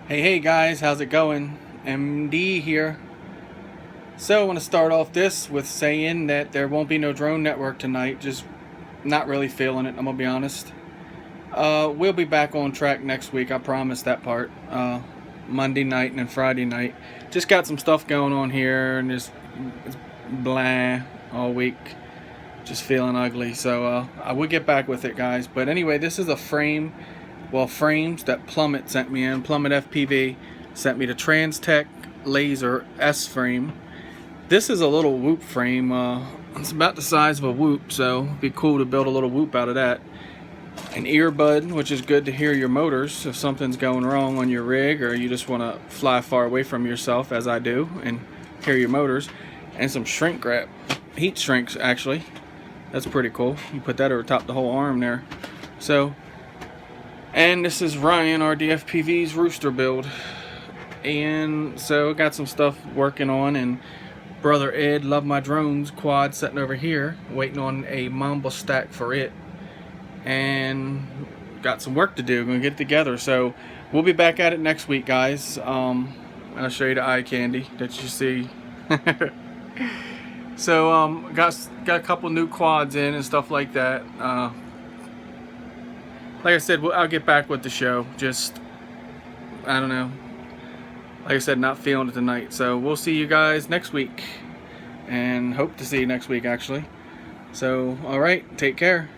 Hey guys, how's it going? MD here. So I want to start off this with saying that there won't be no drone network tonight. Just not really feeling it, I'm gonna be honest. We'll be back on track next week, I promise that part. Monday night and then Friday night. Just got some stuff going on here and just it's blah all week. Just feeling ugly. So I will get back with it, guys. But anyway, this is a frame. Well, frames that Plummet sent me in. Plummet FPV sent me the Transtech Laser S frame. This is a little Whoop frame. It's about the size of a Whoop, so it'd be cool to build a little Whoop out of that. An earbud, which is good to hear your motors if something's going wrong on your rig or you just want to fly far away from yourself, as I do, and hear your motors. And some shrink wrap. Heat shrinks, actually. That's pretty cool. You put that over top the whole arm there. And this is Ryan, our DFPV's rooster build. And so I got some stuff working on, and brother Ed, Love My Drones quad sitting over here, waiting on a Mamba stack for it. And got some work to do, gonna get together. So we'll be back at it next week, guys. I'll show you the eye candy that you see. So got a couple new quads in and stuff like that. Like I said, I'll get back with the show. Just, I don't know. Like I said, not feeling it tonight. So we'll see you guys next week. And hope to see you next week, actually. So, alright, take care.